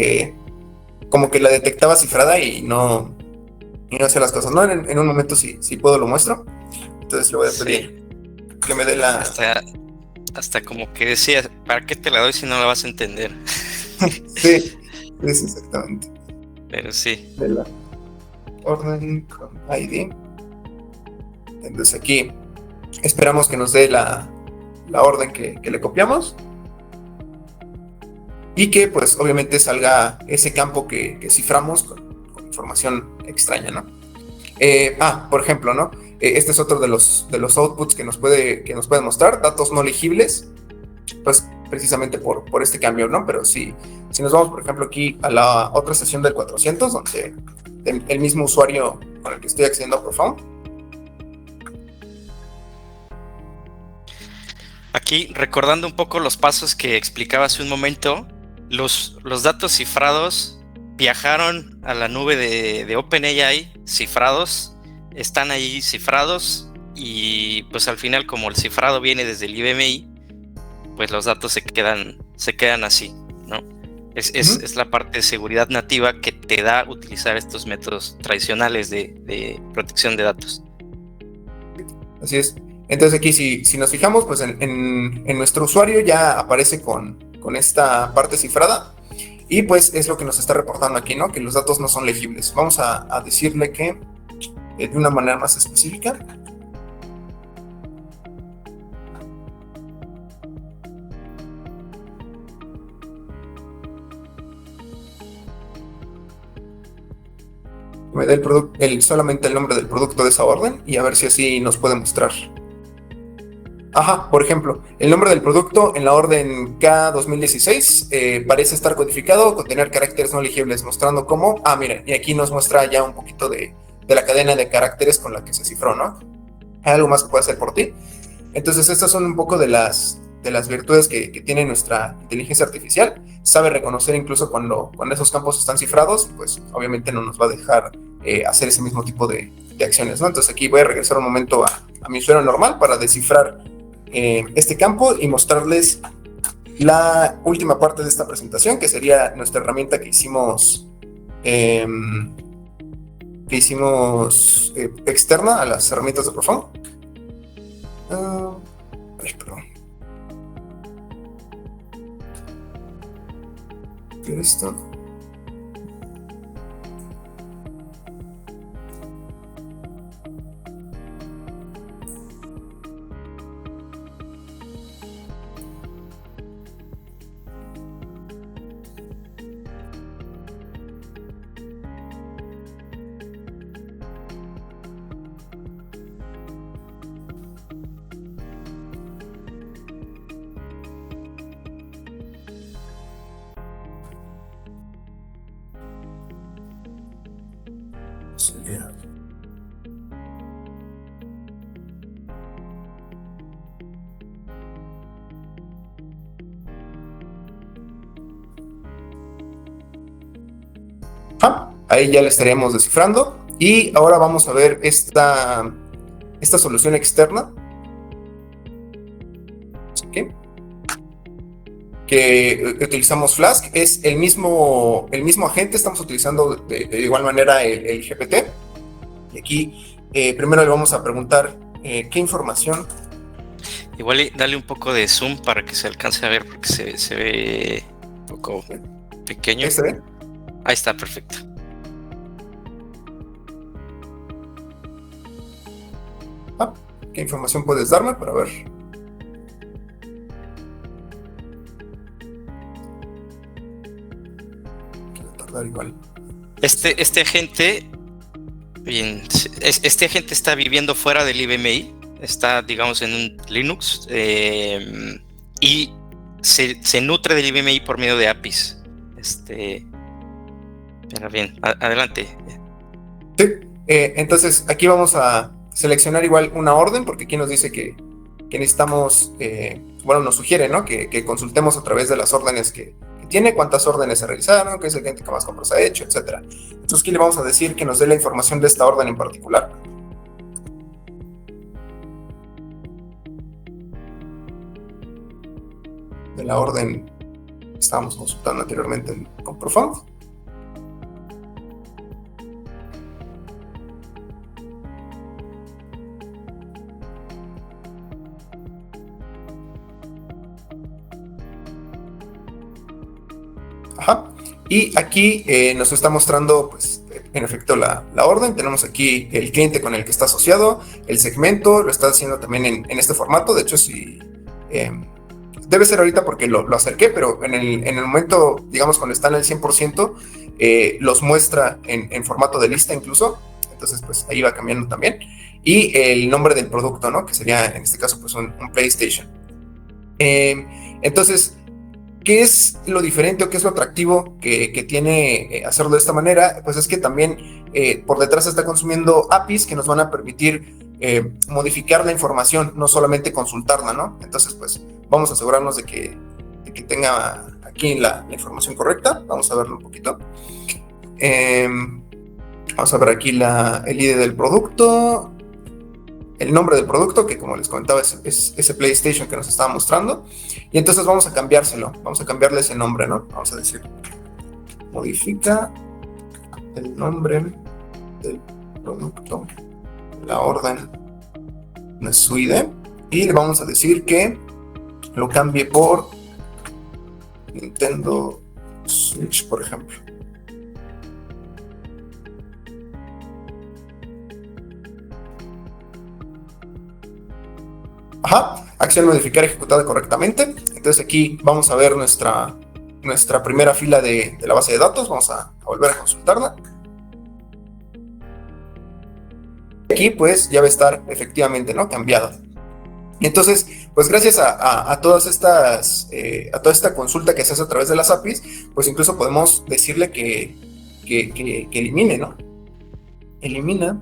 como que la detectaba cifrada y no hacía las cosas, ¿no? En un momento sí puedo lo muestro. Entonces le voy a pedir que me dé la... Hasta como que decía, ¿para qué te la doy si no la vas a entender? Sí, exactamente. Pero sí. De la orden con ID. Entonces aquí Esperamos que nos dé la orden que le copiamos. Y que pues obviamente salga ese campo que ciframos con información extraña, ¿no? Por ejemplo, ¿no? Este es otro de los outputs que nos puede mostrar, datos no legibles, pues precisamente por este cambio, ¿no? Pero si nos vamos, por ejemplo, aquí a la otra sesión del 400, donde el mismo usuario con el que estoy accediendo a Profound. Aquí, recordando un poco los pasos que explicaba hace un momento, los datos cifrados viajaron a la nube de OpenAI cifrados, están ahí cifrados y pues al final, como el cifrado viene desde el IBMI, pues los datos se quedan así, ¿no? Es la parte de seguridad nativa que te da utilizar estos métodos tradicionales de protección de datos. Así es. Entonces aquí si nos fijamos, pues en nuestro usuario ya aparece con esta parte cifrada y pues es lo que nos está reportando aquí, ¿no? Que los datos no son legibles. Vamos a decirle que de una manera más específica. Me da solamente el nombre del producto de esa orden y a ver si así nos puede mostrar. Ajá, por ejemplo, el nombre del producto en la orden K2016 parece estar codificado, contener caracteres no legibles, mostrando cómo. Miren, y aquí nos muestra ya un poquito de la cadena de caracteres con la que se cifró, ¿no? ¿Hay algo más que pueda hacer por ti? Entonces, estas son un poco de las virtudes que tiene nuestra inteligencia artificial. Sabe reconocer incluso cuando esos campos están cifrados, pues obviamente no nos va a dejar hacer ese mismo tipo de acciones, ¿no? Entonces aquí voy a regresar un momento a mi usuario normal para descifrar este campo y mostrarles la última parte de esta presentación, que sería nuestra herramienta que hicimos externa a las herramientas de Profound. Perdón. ¿Qué es esto? Yeah. Ahí ya la estaríamos descifrando y ahora vamos a ver esta solución externa, ¿okay? Que utilizamos Flask. Es el mismo agente, estamos utilizando de igual manera el GPT. Y aquí primero le vamos a preguntar qué información. Igual dale un poco de zoom para que se alcance a ver, porque se ve un poco pequeño. ¿Ahí se ve? Ahí está, perfecto. ¿Qué información puedes darme para ver? Igual. Este agente, bien, este agente está viviendo fuera del IBMI, está, digamos, en un Linux y se nutre del IBMI por medio de APIs. Pero bien, adelante. Sí, entonces aquí vamos a seleccionar igual una orden, porque aquí nos dice que necesitamos, nos sugiere, ¿no? Que consultemos a través de las órdenes que tiene, cuántas órdenes se realizaron, qué es el cliente que más compras ha hecho, etc. Entonces aquí le vamos a decir que nos dé la información de esta orden en particular. De la orden que estábamos consultando anteriormente con Profound. Ajá. Y aquí nos está mostrando, pues, en efecto la orden. Tenemos aquí el cliente con el que está asociado, el segmento, lo está haciendo también en este formato. De hecho, si debe ser ahorita porque lo acerqué, pero en el momento, digamos, cuando están al 100%, los muestra en formato de lista incluso. Entonces, pues ahí va cambiando también. Y el nombre del producto, ¿no? Que sería, en este caso, pues un PlayStation. Entonces, ¿qué es lo diferente o qué es lo atractivo que tiene hacerlo de esta manera? Pues es que también por detrás se está consumiendo APIs que nos van a permitir modificar la información, no solamente consultarla, ¿no? Entonces, pues vamos a asegurarnos de que tenga aquí la información correcta. Vamos a verlo un poquito. Vamos a ver aquí el ID del producto, el nombre del producto, que como les comentaba es ese PlayStation que nos estaba mostrando. Y entonces vamos a cambiárselo, vamos a cambiarle ese nombre, ¿no? Vamos a decir, modifica el nombre del producto, la orden de su ID, y le vamos a decir que lo cambie por Nintendo Switch, por ejemplo. Ajá, acción modificar ejecutada correctamente. Entonces aquí vamos a ver nuestra primera fila de la base de datos. Vamos a volver a consultarla. Aquí pues ya va a estar efectivamente, ¿no?, cambiada. Entonces, pues gracias a todas estas, a toda esta consulta que se hace a través de las APIs, pues incluso podemos decirle que elimine, ¿no? Elimina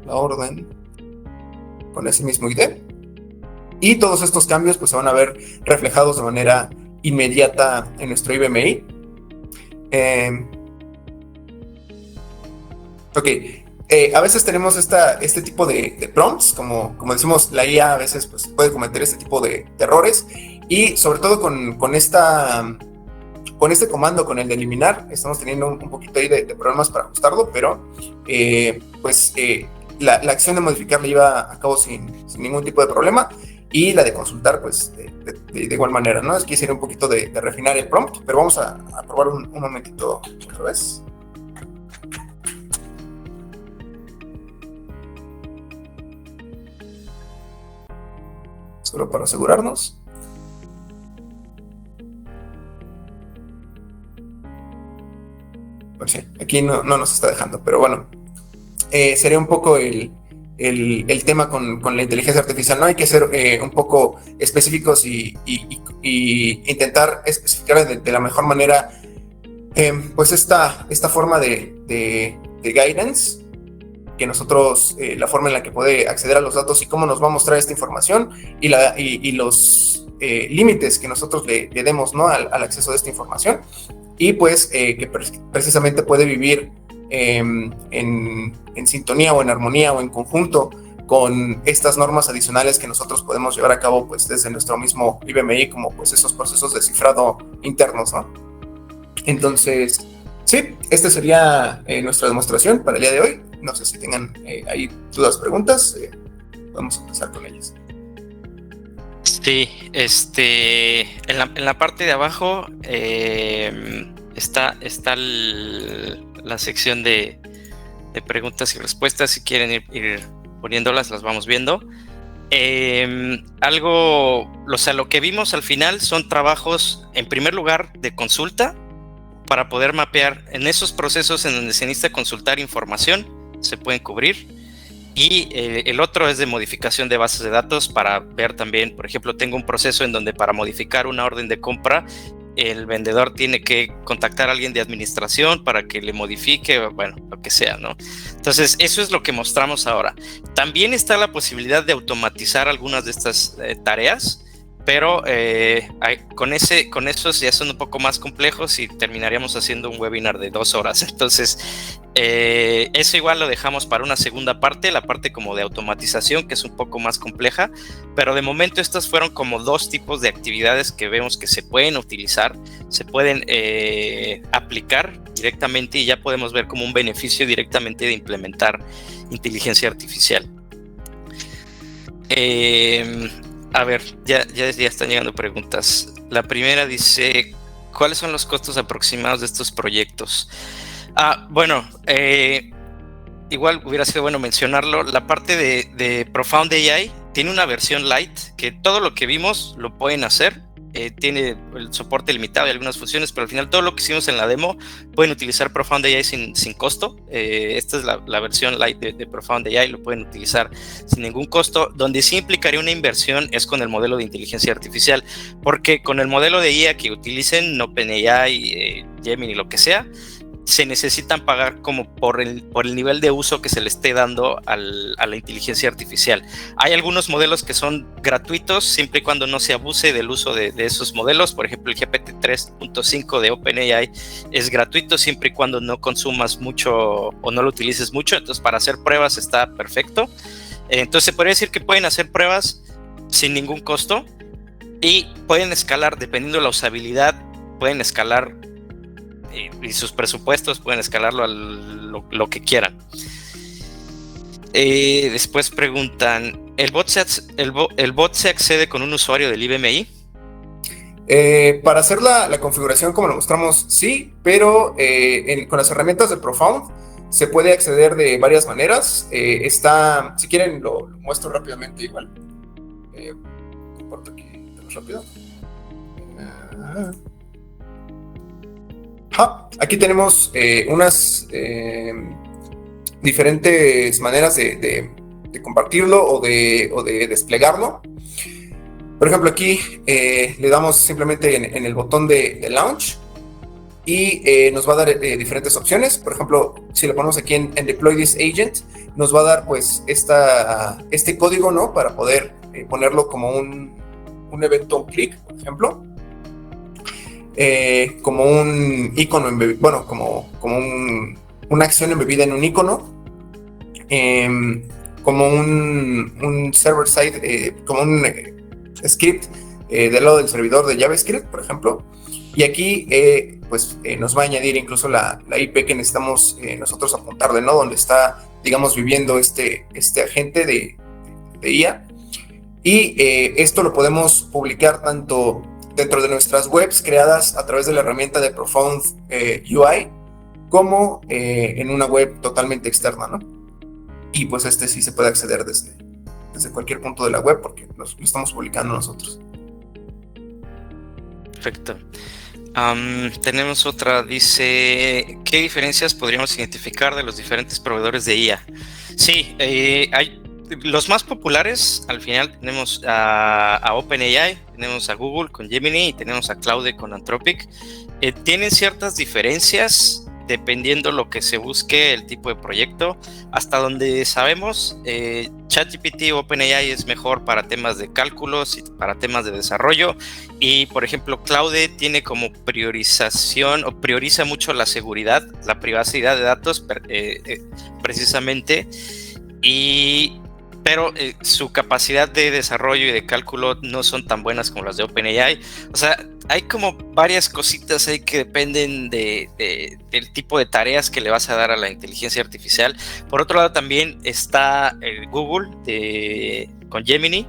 la orden con ese mismo ID. Y todos estos cambios pues se van a ver reflejados de manera inmediata en nuestro IBMI. A veces tenemos este tipo de prompts, como decimos, la IA a veces pues, puede cometer este tipo de errores, y sobre todo con este comando, con el de eliminar, estamos teniendo un poquito ahí de problemas para ajustarlo, pero la acción de modificar la lleva a cabo sin ningún tipo de problema, y la de consultar pues de igual manera, ¿no? Es que sería un poquito de refinar el prompt, pero vamos a probar un momentito otra vez. Solo para asegurarnos. Pues sí, aquí no nos está dejando, pero bueno, sería un poco el tema con la inteligencia artificial, ¿no? Hay que ser un poco específicos y intentar especificar de la mejor manera pues esta forma de guidance, que nosotros, la forma en la que puede acceder a los datos y cómo nos va a mostrar esta información, y los límites que nosotros le demos, ¿no?, al acceso de esta información, y pues que precisamente puede vivir en sintonía o en armonía o en conjunto con estas normas adicionales que nosotros podemos llevar a cabo pues desde nuestro mismo IBMI, como pues esos procesos de cifrado internos, ¿no? Entonces, sí, esta sería nuestra demostración para el día de hoy. No sé si tengan ahí dudas, preguntas, vamos a empezar con ellas. Sí, en la parte de abajo está la sección de preguntas y respuestas. Si quieren ir poniéndolas, las vamos viendo. Lo que vimos al final son trabajos, en primer lugar, de consulta, para poder mapear en esos procesos en donde se necesita consultar información, se pueden cubrir. Y el otro es de modificación de bases de datos, para ver también, por ejemplo, tengo un proceso en donde para modificar una orden de compra, el vendedor tiene que contactar a alguien de administración para que le modifique, bueno, lo que sea, ¿no? Entonces, eso es lo que mostramos ahora. También está la posibilidad de automatizar algunas de estas tareas, pero con esos ya son un poco más complejos y terminaríamos haciendo un webinar de 2 horas. Entonces, eso igual lo dejamos para una segunda parte, la parte como de automatización, que es un poco más compleja, pero de momento estas fueron como 2 tipos de actividades que vemos que se pueden utilizar, se pueden aplicar directamente, y ya podemos ver como un beneficio directamente de implementar inteligencia artificial. A ver, ya están llegando preguntas. La primera dice, ¿cuáles son los costos aproximados de estos proyectos? Bueno, igual hubiera sido bueno mencionarlo. La parte de Profound AI tiene una versión light que todo lo que vimos lo pueden hacer. Tiene el soporte limitado y algunas funciones, pero al final todo lo que hicimos en la demo pueden utilizar Profound AI sin costo. Esta es la versión light de Profound AI, lo pueden utilizar sin ningún costo. Donde sí implicaría una inversión es con el modelo de inteligencia artificial, porque con el modelo de IA que utilicen, OpenAI, Gemini, lo que sea, se necesitan pagar como por el nivel de uso que se le esté dando a la inteligencia artificial. Hay algunos modelos que son gratuitos siempre y cuando no se abuse del uso de esos modelos. Por ejemplo, el GPT 3.5 de OpenAI es gratuito siempre y cuando no consumas mucho o no lo utilices mucho. Entonces, para hacer pruebas está perfecto. Entonces, se podría decir que pueden hacer pruebas sin ningún costo y pueden escalar, dependiendo de la usabilidad, pueden escalar y sus presupuestos pueden escalarlo a lo que quieran. Después preguntan, ¿el bot se accede con un usuario del IBMI? Para hacer la configuración como lo mostramos, sí, pero con las herramientas de Profound se puede acceder de varias maneras. Si quieren lo muestro rápidamente igual. Comparto aquí rápido. Aquí tenemos unas diferentes maneras de compartirlo o de desplegarlo. Por ejemplo, aquí le damos simplemente en el botón de Launch y nos va a dar diferentes opciones. Por ejemplo, si lo ponemos aquí en Deploy this Agent, nos va a dar pues este código, ¿no? Para poder ponerlo como un evento on click, por ejemplo. Como un icono embebido, bueno, como una acción embebida en un icono, como un server side, como un script del lado del servidor de JavaScript, por ejemplo. Y aquí nos va a añadir incluso la IP que necesitamos nosotros apuntarle, ¿no? Donde está, digamos, viviendo este agente de IA. Y esto lo podemos publicar tanto dentro de nuestras webs creadas a través de la herramienta de Profound UI, como en una web totalmente externa, ¿no? Y pues sí se puede acceder desde cualquier punto de la web porque lo estamos publicando nosotros. Perfecto. Tenemos otra, dice, ¿qué diferencias podríamos identificar de los diferentes proveedores de IA? Sí, hay los más populares. Al final tenemos a OpenAI, tenemos a Google con Gemini y tenemos a Claude con Anthropic. Tienen ciertas diferencias dependiendo lo que se busque, el tipo de proyecto. Hasta donde sabemos, ChatGPT o OpenAI es mejor para temas de cálculos y para temas de desarrollo. Y, por ejemplo, Claude tiene como priorización o prioriza mucho la seguridad, la privacidad de datos, precisamente. Pero su capacidad de desarrollo y de cálculo no son tan buenas como las de OpenAI. O sea, hay como varias cositas ahí que dependen del tipo de tareas que le vas a dar a la inteligencia artificial. Por otro lado, también está Google con Gemini,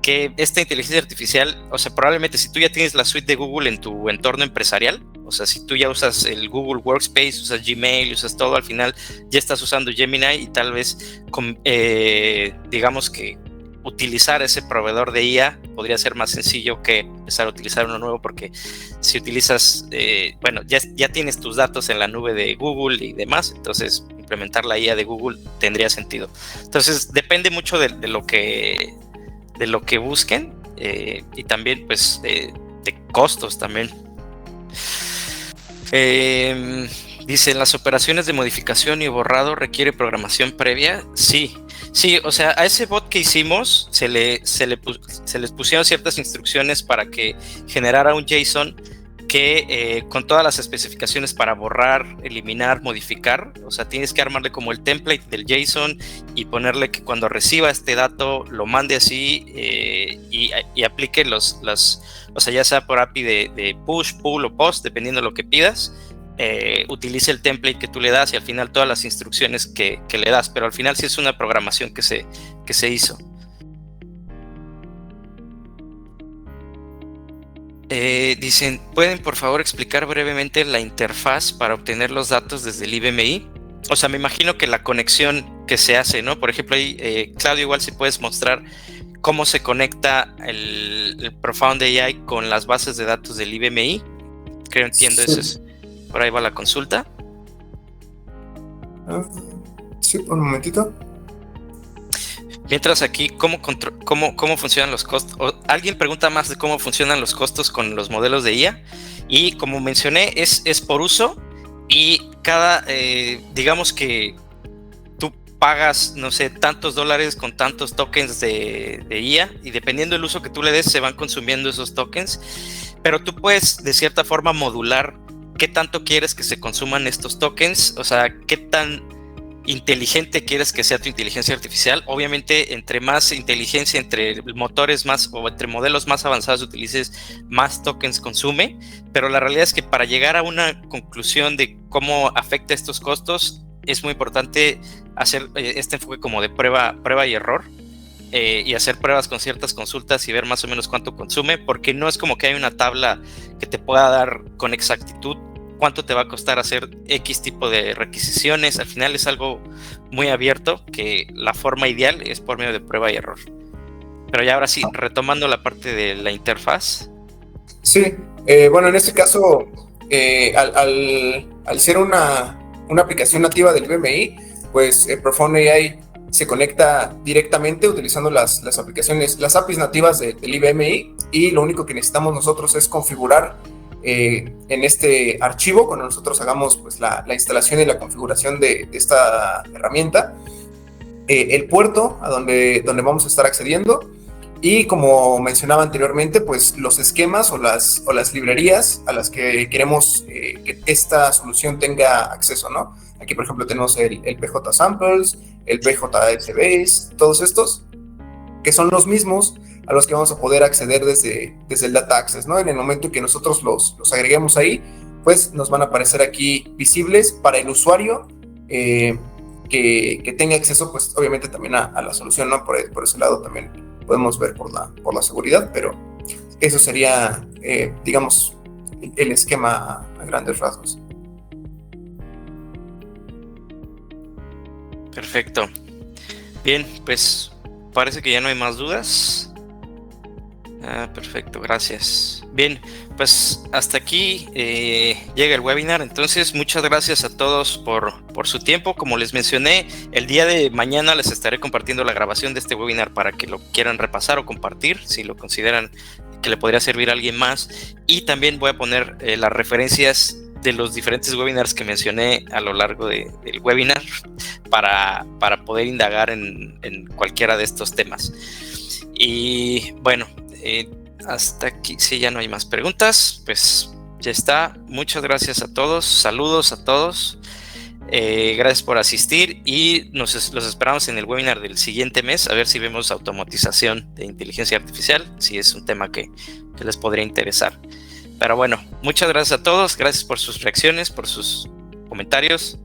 que esta inteligencia artificial, o sea, probablemente si tú ya tienes la suite de Google en tu entorno empresarial, o sea, si tú ya usas el Google Workspace, usas Gmail, usas todo, al final ya estás usando Gemini y tal vez, digamos que utilizar ese proveedor de IA podría ser más sencillo que empezar a utilizar uno nuevo, porque si utilizas, ya tienes tus datos en la nube de Google y demás, entonces implementar la IA de Google tendría sentido. Entonces depende mucho de lo que busquen y también pues de costos también. Dice, ¿las operaciones de modificación y borrado requiere programación previa? Sí, o sea, a ese bot que hicimos se les pusieron ciertas instrucciones para que generara un JSON que con todas las especificaciones para borrar, eliminar, modificar. O sea, tienes que armarle como el template del JSON y ponerle que cuando reciba este dato lo mande así y aplique o sea, ya sea por API de push, pull o post, dependiendo de lo que pidas. Utilice el template que tú le das y al final todas las instrucciones que le das, pero al final sí es una programación que se hizo. Dicen, ¿pueden por favor explicar brevemente la interfaz para obtener los datos desde el IBMI? O sea, me imagino que la conexión que se hace, ¿no? Por ejemplo, ahí, Claudio, igual si puedes mostrar cómo se conecta el Profound AI con las bases de datos del IBMI. Creo entiendo, Sí. eso es, por ahí va la consulta. Sí, un momentito. Mientras aquí, ¿cómo funcionan los costos? Alguien pregunta más de cómo funcionan los costos con los modelos de IA. Y como mencioné, es por uso y digamos que tú pagas, no sé, tantos dólares con tantos tokens de IA y dependiendo del uso que tú le des, se van consumiendo esos tokens. Pero tú puedes, de cierta forma, modular qué tanto quieres que se consuman estos tokens, o sea, qué tan inteligente quieres que sea tu inteligencia artificial. Obviamente, entre más inteligencia, entre motores más o entre modelos más avanzados utilices, más tokens consume, pero la realidad es que para llegar a una conclusión de cómo afecta estos costos, es muy importante hacer este enfoque como de prueba y error, y hacer pruebas con ciertas consultas y ver más o menos cuánto consume, porque no es como que hay una tabla que te pueda dar con exactitud cuánto te va a costar hacer X tipo de requisiciones. Al final es algo muy abierto, que la forma ideal es por medio de prueba y error. Pero ya ahora sí, retomando la parte de la interfaz. Sí, bueno, en este caso, al ser una aplicación nativa del IBMI, pues Profound AI se conecta directamente utilizando las aplicaciones, las APIs nativas del IBMI, y lo único que necesitamos nosotros es configurar en este archivo, cuando nosotros hagamos pues, la instalación y la configuración de esta herramienta, el puerto a donde vamos a estar accediendo. Y como mencionaba anteriormente, pues los esquemas o las librerías a las que queremos que esta solución tenga acceso, ¿no? Aquí, por ejemplo, tenemos el PJ Samples, el PJS Base, todos estos, que son los mismos a los que vamos a poder acceder desde el Data Access, ¿no? En el momento que nosotros los agreguemos ahí, pues nos van a aparecer aquí visibles para el usuario que tenga acceso, pues obviamente también a la solución, ¿no? Por ese lado también podemos ver por la seguridad, pero eso sería, digamos, el esquema a grandes rasgos. Perfecto. Bien, pues parece que ya no hay más dudas. Perfecto, gracias. Bien, pues hasta aquí llega el webinar. Entonces, muchas gracias a todos por su tiempo. Como les mencioné, el día de mañana les estaré compartiendo la grabación de este webinar para que lo quieran repasar o compartir, si lo consideran que le podría servir a alguien más. Y también voy a poner las referencias de los diferentes webinars que mencioné a lo largo del webinar para poder indagar en cualquiera de estos temas. Y bueno, hasta aquí, si ya no hay más preguntas, pues ya está. Muchas gracias a todos, saludos a todos, gracias por asistir y los esperamos en el webinar del siguiente mes, a ver si vemos automatización de inteligencia artificial, si es un tema que les podría interesar. Pero bueno, muchas gracias a todos, gracias por sus reacciones, por sus comentarios.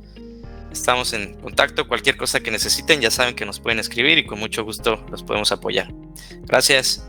Estamos en contacto, cualquier cosa que necesiten ya saben que nos pueden escribir y con mucho gusto los podemos apoyar. Gracias.